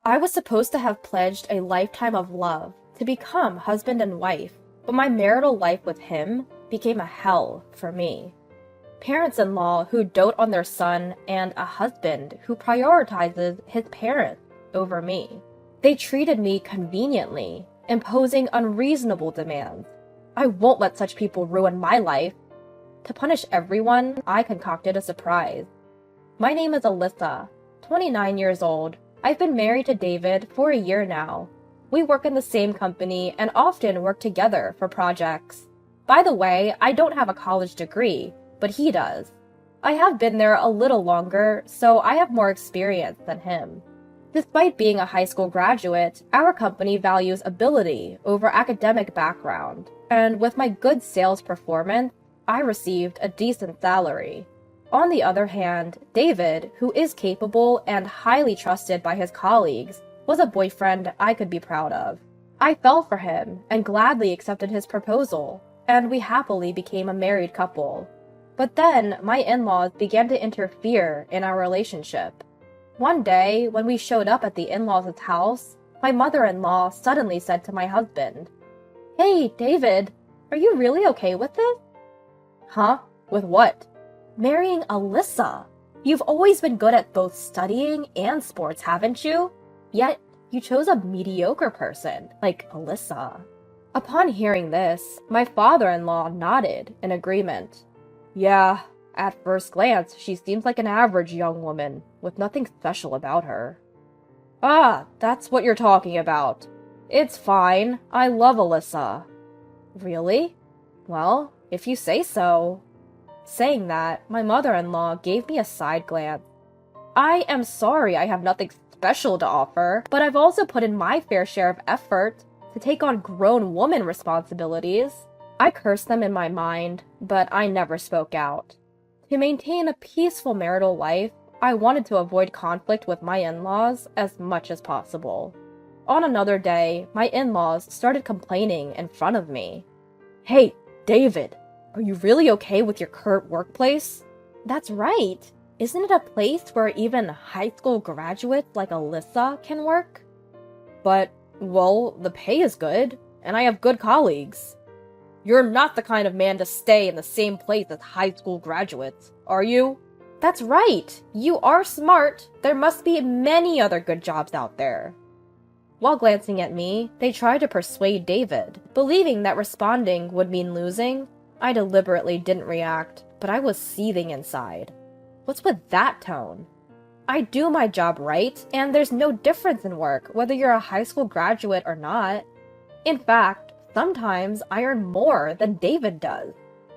I was supposed to have pledged a lifetime of love to become husband and wife, but my marital life with him became a hell for me. Parents-in-law who dote on their son, and a husband who prioritizes his parents over me. They treated me conveniently, imposing unreasonable demands. I won't let such people ruin my life. To punish everyone, I concocted a surprise. My name is Alyssa, 29 years old. I've been married to David for a year now. We work in the same company and often work together for projects. By the way, I don't have a college degree, but he does. I have been there a little longer, so I have more experience than him. Despite being a high school graduate, our company values ability over academic background, and with my good sales performance, I received a decent salary. On the other hand, David, who is capable and highly trusted by his colleagues, was a boyfriend I could be proud of. I fell for him and gladly accepted his proposal, and we happily became a married couple. But then my in-laws began to interfere in our relationship. One day, when we showed up at the in-laws' house, my mother-in-law suddenly said to my husband, "Hey, David, are you really okay with this?" "Huh? With what?" "Marrying Alyssa. You've always been good at both studying and sports, haven't you? Yet, you chose a mediocre person, like Alyssa." Upon hearing this, my father-in-law nodded in agreement. "Yeah, at first glance, she seems like an average young woman, with nothing special about her." "Ah, that's what you're talking about. It's fine. I love Alyssa." "Really? Well, if you say so." Saying that, my mother-in-law gave me a side glance. "I am sorry I have nothing special to offer, but I've also put in my fair share of effort to take on grown woman responsibilities." I cursed them in my mind, but I never spoke out. To maintain a peaceful marital life, I wanted to avoid conflict with my in-laws as much as possible. On another day, my in-laws started complaining in front of me. "Hey, David, are you really okay with your current workplace?" "That's right. Isn't it a place where even high school graduates like Alyssa can work?" "But, well, the pay is good, and I have good colleagues." "You're not the kind of man to stay in the same place as high school graduates, are you?" "That's right. You are smart. There must be many other good jobs out there." While glancing at me, they tried to persuade David, believing that responding would mean losing. I deliberately didn't react, but I was seething inside. What's with that tone? I do my job right, and there's no difference in work whether you're a high school graduate or not. In fact, sometimes I earn more than David does.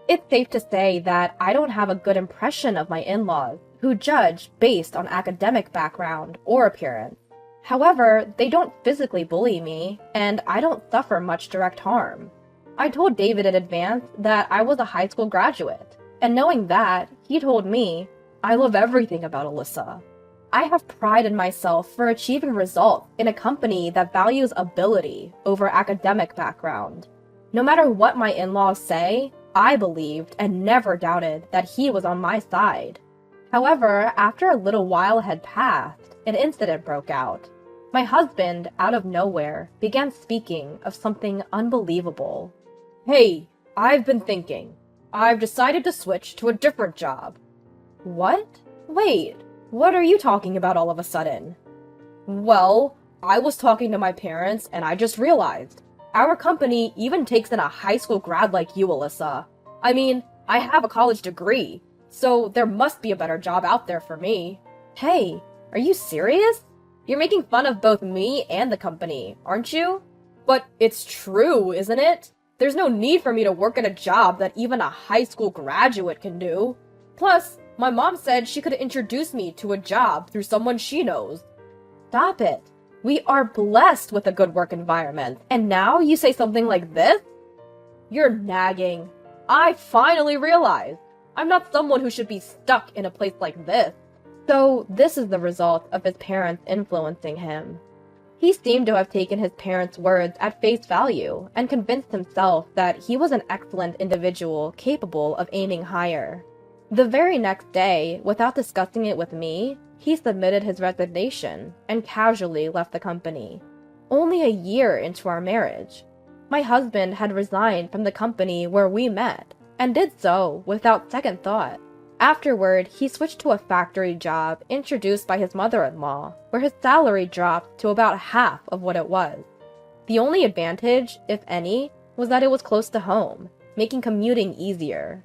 It's safe to say that I don't have a good impression of my in-laws, who judge based on academic background or appearance. However, they don't physically bully me, and I don't suffer much direct harm. I told David in advance that I was a high school graduate, and knowing that, he told me, "I love everything about Alyssa." I have pride in myself for achieving results in a company that values ability over academic background. No matter what my in-laws say, I believed and never doubted that he was on my side. However, after a little while had passed, an incident broke out. My husband, out of nowhere, began speaking of something unbelievable. "Hey, I've been thinking. I've decided to switch to a different job." "What? Wait, what are you talking about all of a sudden?" "Well, I was talking to my parents and I just realized. Our company even takes in a high school grad like you, Alyssa. I mean, I have a college degree, so there must be a better job out there for me." "Hey, are you serious? You're making fun of both me and the company, aren't you?" "But it's true, isn't it? There's no need for me to work at a job that even a high school graduate can do. Plus, my mom said she could introduce me to a job through someone she knows." "Stop it. We are blessed with a good work environment, and now you say something like this?" "You're nagging. I finally realized I'm not someone who should be stuck in a place like this." So this is the result of his parents influencing him. He seemed to have taken his parents' words at face value and convinced himself that he was an excellent individual capable of aiming higher. The very next day, without discussing it with me, he submitted his resignation and casually left the company. Only a year into our marriage, my husband had resigned from the company where we met, and did so without second thought. Afterward, he switched to a factory job introduced by his mother-in-law, where his salary dropped to about half of what it was. The only advantage, if any, was that it was close to home, making commuting easier.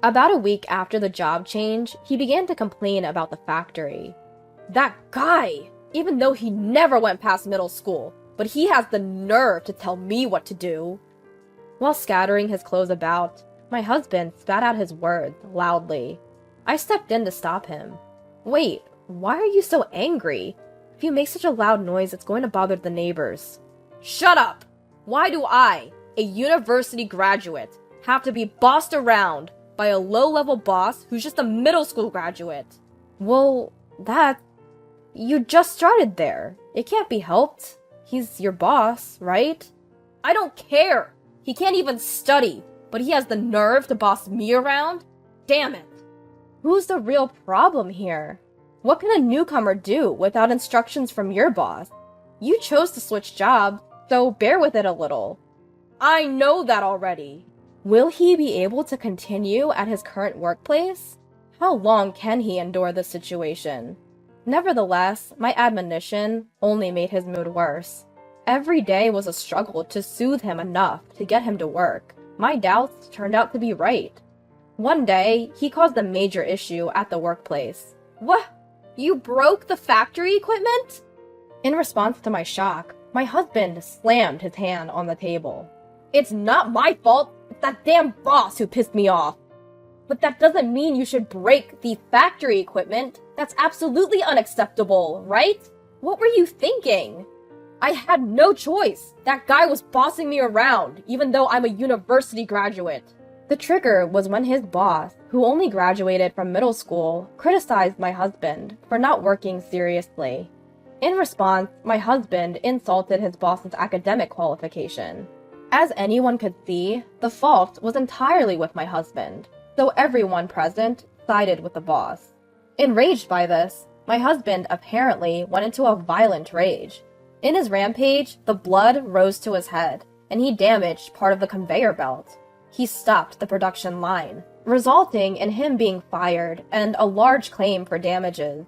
About a week after the job change, he began to complain about the factory. That guy! Even though he never went past middle school, but he has the nerve to tell me what to do. While scattering his clothes about, my husband spat out his words loudly. I stepped in to stop him. Wait, why are you so angry? If you make such a loud noise, it's going to bother the neighbors. Shut up! Why do I, a university graduate, have to be bossed around by a low-level boss who's just a middle school graduate? Well, you just started there. It can't be helped. He's your boss, right? I don't care! He can't even study, but he has the nerve to boss me around? Damn it! Who's the real problem here? What can a newcomer do without instructions from your boss? You chose to switch jobs, so bear with it a little. I know that already. Will he be able to continue at his current workplace? How long can he endure this situation? Nevertheless, my admonition only made his mood worse. Every day was a struggle to soothe him enough to get him to work. My doubts turned out to be right. One day, he caused a major issue at the workplace. What? You broke the factory equipment? In response to my shock, my husband slammed his hand on the table. It's not my fault. It's that damn boss who pissed me off. But that doesn't mean you should break the factory equipment. That's absolutely unacceptable, right? What were you thinking? I had no choice. That guy was bossing me around, even though I'm a university graduate. The trigger was when his boss, who only graduated from middle school, criticized my husband for not working seriously. In response, my husband insulted his boss's academic qualification. As anyone could see, the fault was entirely with my husband, so everyone present sided with the boss. Enraged by this, my husband apparently went into a violent rage. In his rampage, the blood rose to his head, and he damaged part of the conveyor belt. He stopped the production line, resulting in him being fired and a large claim for damages.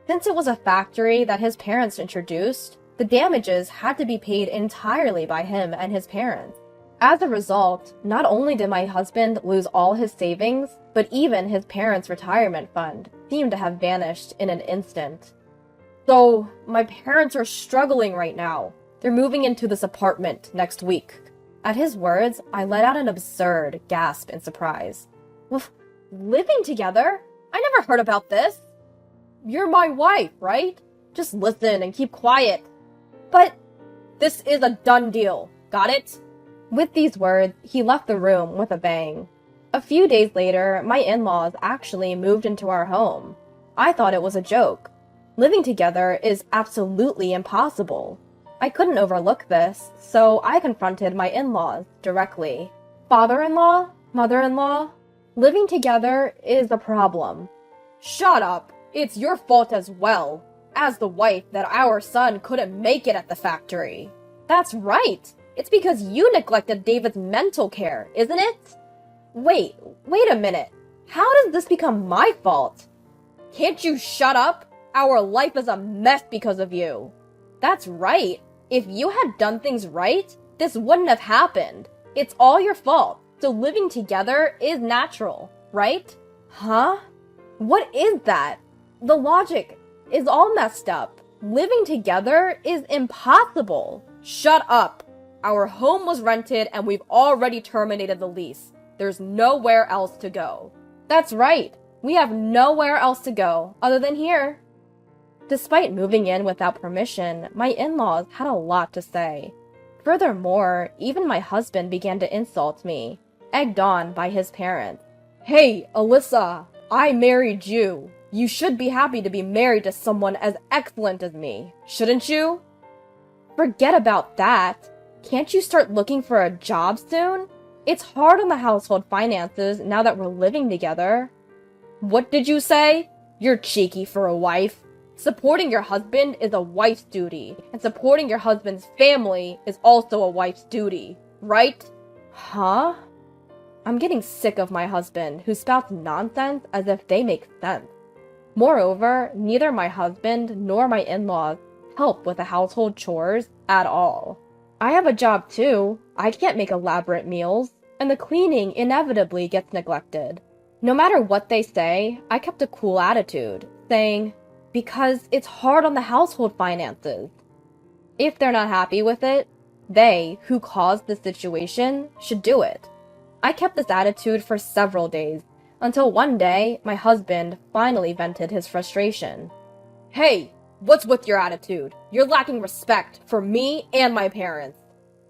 Since it was a factory that his parents introduced, the damages had to be paid entirely by him and his parents. As a result, not only did my husband lose all his savings, but even his parents' retirement fund seemed to have vanished in an instant. So, my parents are struggling right now. They're moving into this apartment next week. At his words, I let out an absurd gasp in surprise. Living together? I never heard about this. You're my wife, right? Just listen and keep quiet. But this is a done deal. Got it? With these words, he left the room with a bang. A few days later, my in-laws actually moved into our home. I thought it was a joke. Living together is absolutely impossible. I couldn't overlook this, so I confronted my in-laws directly. Father-in-law? Mother-in-law? Living together is a problem. Shut up! It's your fault as well, as the wife that our son couldn't make it at the factory. That's right! It's because you neglected David's mental care, isn't it? Wait a minute. How does this become my fault? Can't you shut up? Our life is a mess because of you. That's right. If you had done things right, this wouldn't have happened. It's all your fault, so living together is natural, right? Huh? What is that? The logic is all messed up. Living together is impossible. Shut up. Our home was rented and we've already terminated the lease. There's nowhere else to go. That's right. We have nowhere else to go other than here. Despite moving in without permission, my in-laws had a lot to say. Furthermore, even my husband began to insult me, egged on by his parents. Hey, Alyssa, I married you. You should be happy to be married to someone as excellent as me, shouldn't you? Forget about that. Can't you start looking for a job soon? It's hard on the household finances now that we're living together. What did you say? You're cheeky for a wife. Supporting your husband is a wife's duty, and supporting your husband's family is also a wife's duty, right? Huh? I'm getting sick of my husband, who spouts nonsense as if they make sense. Moreover, neither my husband nor my in-laws help with the household chores at all. I have a job too. I can't make elaborate meals, and the cleaning inevitably gets neglected. No matter what they say, I kept a cool attitude, saying, because it's hard on the household finances. If they're not happy with it, they, who caused the situation, should do it. I kept this attitude for several days, until one day, my husband finally vented his frustration. Hey, what's with your attitude? You're lacking respect for me and my parents.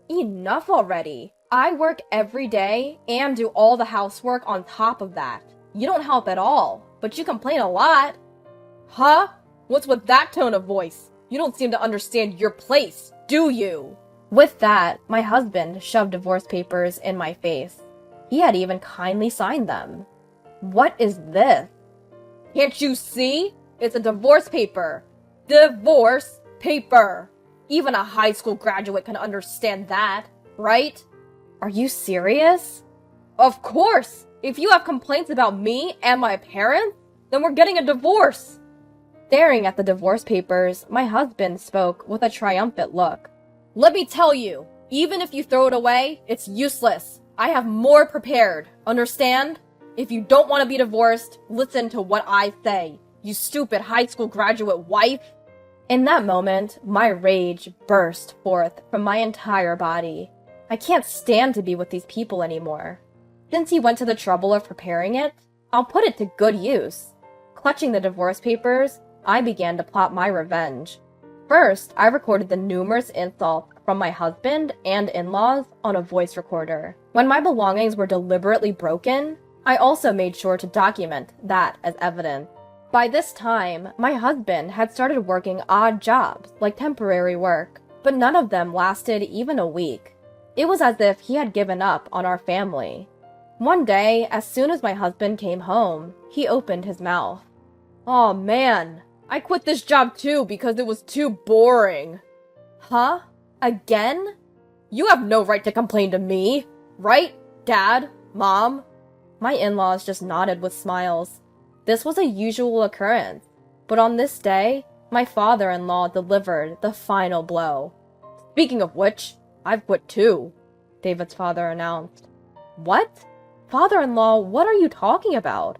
Enough already. I work every day and do all the housework on top of that. You don't help at all, but you complain a lot. Huh? What's with that tone of voice? You don't seem to understand your place, do you? With that, my husband shoved divorce papers in my face. He had even kindly signed them. What is this? Can't you see? It's a divorce paper. Divorce paper. Even a high school graduate can understand that, right? Are you serious? Of course! If you have complaints about me and my parents, then we're getting a divorce. Staring at the divorce papers, my husband spoke with a triumphant look. Let me tell you, even if you throw it away, it's useless. I have more prepared, understand? If you don't want to be divorced, listen to what I say, you stupid high school graduate wife. In that moment, my rage burst forth from my entire body. I can't stand to be with these people anymore. Since he went to the trouble of preparing it, I'll put it to good use. Clutching the divorce papers, I began to plot my revenge. First, I recorded the numerous insults from my husband and in-laws on a voice recorder. When my belongings were deliberately broken, I also made sure to document that as evidence. By this time, my husband had started working odd jobs, like temporary work, but none of them lasted even a week. It was as if he had given up on our family. One day, as soon as my husband came home, he opened his mouth. "Aw, man, I quit this job too because it was too boring." Huh? Again? You have no right to complain to me, right, Dad, Mom? My in-laws just nodded with smiles. This was a usual occurrence, but on this day, my father-in-law delivered the final blow. "Speaking of which, I've quit too," David's father announced. "What? Father-in-law, what are you talking about?"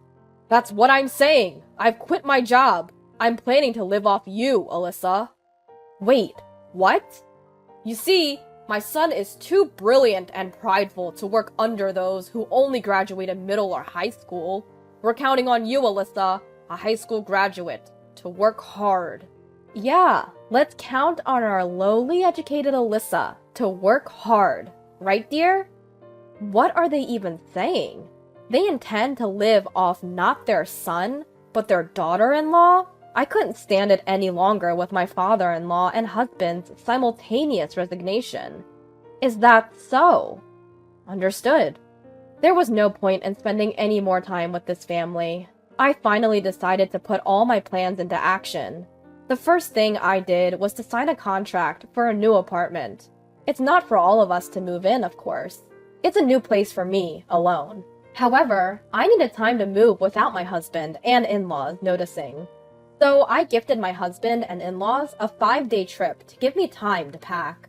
"That's what I'm saying. I've quit my job. I'm planning to live off you, Alyssa." "Wait, what?" "You see, my son is too brilliant and prideful to work under those who only graduated middle or high school. We're counting on you, Alyssa, a high school graduate, to work hard." Yeah, let's count on our lowly educated Alyssa to work hard, right, dear? What are they even saying? They intend to live off not their son, but their daughter-in-law? I couldn't stand it any longer with my father-in-law and husband's simultaneous resignation. Is that so? Understood. There was no point in spending any more time with this family. I finally decided to put all my plans into action. The first thing I did was to sign a contract for a new apartment. It's not for all of us to move in, of course. It's a new place for me, alone. However, I needed time to move without my husband and in-laws noticing. So I gifted my husband and in-laws a 5-day trip to give me time to pack.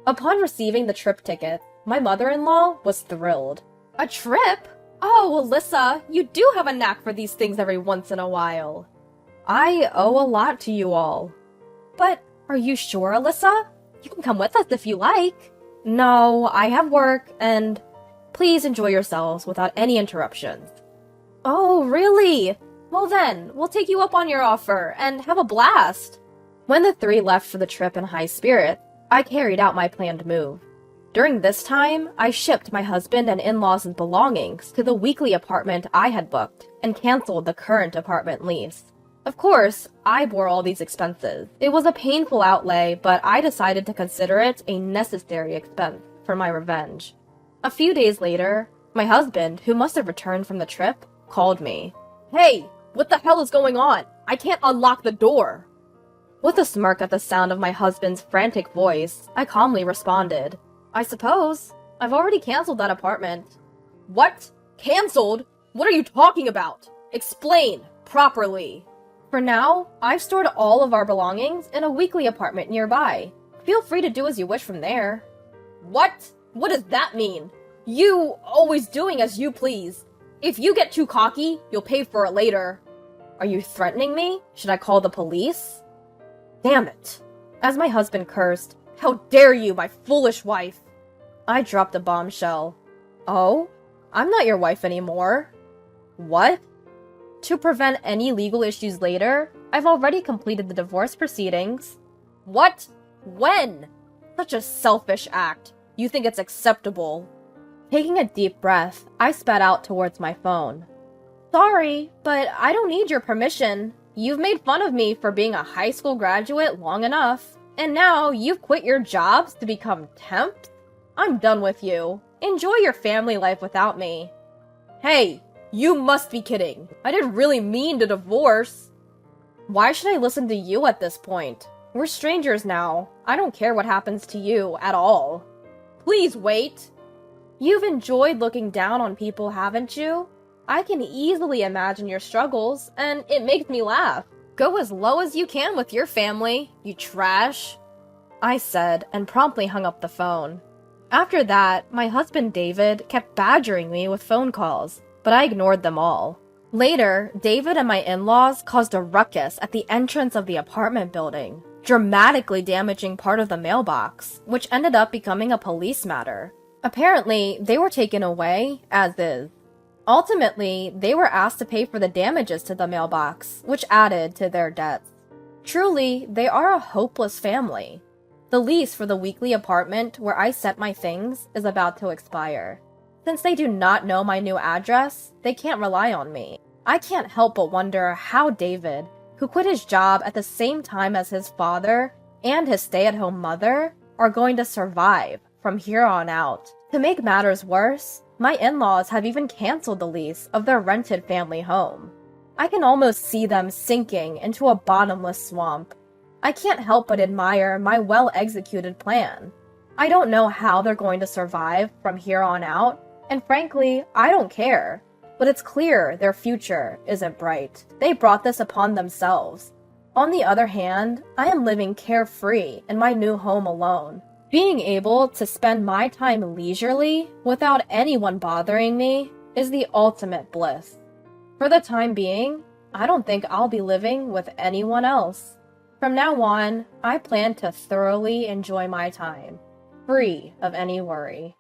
Upon receiving the trip ticket, my mother-in-law was thrilled. "A trip? Oh, Alyssa, you do have a knack for these things every once in a while." "I owe a lot to you all." "But are you sure, Alyssa? You can come with us if you like." "No, I have work, and please enjoy yourselves without any interruptions." "Oh, really? Well then, we'll take you up on your offer and have a blast." When the three left for the trip in high spirits, I carried out my planned move. During this time, I shipped my husband and in-laws' belongings to the weekly apartment I had booked and canceled the current apartment lease. Of course, I bore all these expenses. It was a painful outlay, but I decided to consider it a necessary expense for my revenge. A few days later, my husband, who must have returned from the trip, called me. "Hey, what the hell is going on? I can't unlock the door. With a smirk at the sound of my husband's frantic voice, I calmly responded, I suppose. I've already canceled that apartment. What? Canceled? What are you talking about? Explain properly. For now, I've stored all of our belongings in a weekly apartment nearby. Feel free to do as you wish from there. What? What does that mean? You always doing as you please. If you get too cocky, you'll pay for it later. Are you threatening me? Should I call the police? Damn it. As my husband cursed, how dare you, my foolish wife? I dropped a bombshell. Oh? I'm not your wife anymore. What? To prevent any legal issues later, I've already completed the divorce proceedings. What? When? Such a selfish act. You think it's acceptable. Taking a deep breath, I spat out towards my phone. Sorry, but I don't need your permission. You've made fun of me for being a high school graduate long enough, and now you've quit your jobs to become temps? I'm done with you. Enjoy your family life without me. Hey, you must be kidding. I didn't really mean to divorce. Why should I listen to you at this point? We're strangers now. I don't care what happens to you at all. Please wait. You've enjoyed looking down on people, haven't you? I can easily imagine your struggles, and it makes me laugh. Go as low as you can with your family, you trash. I said, and promptly hung up the phone. After that, my husband David kept badgering me with phone calls, but I ignored them all. Later, David and my in-laws caused a ruckus at the entrance of the apartment building, dramatically damaging part of the mailbox, which ended up becoming a police matter. Apparently, they were taken away as is. Ultimately, they were asked to pay for the damages to the mailbox, which added to their debts. Truly, they are a hopeless family. The lease for the weekly apartment where I set my things is about to expire. Since they do not know my new address, they can't rely on me. I can't help but wonder how David, who quit his job at the same time as his father and his stay-at-home mother, are going to survive from here on out. To make matters worse, my in-laws have even canceled the lease of their rented family home. I can almost see them sinking into a bottomless swamp. I can't help but admire my well-executed plan. I don't know how they're going to survive from here on out, and frankly, I don't care. But it's clear their future isn't bright. They brought this upon themselves. On the other hand, I am living carefree in my new home alone. Being able to spend my time leisurely without anyone bothering me is the ultimate bliss. For the time being, I don't think I'll be living with anyone else. From now on, I plan to thoroughly enjoy my time, free of any worry.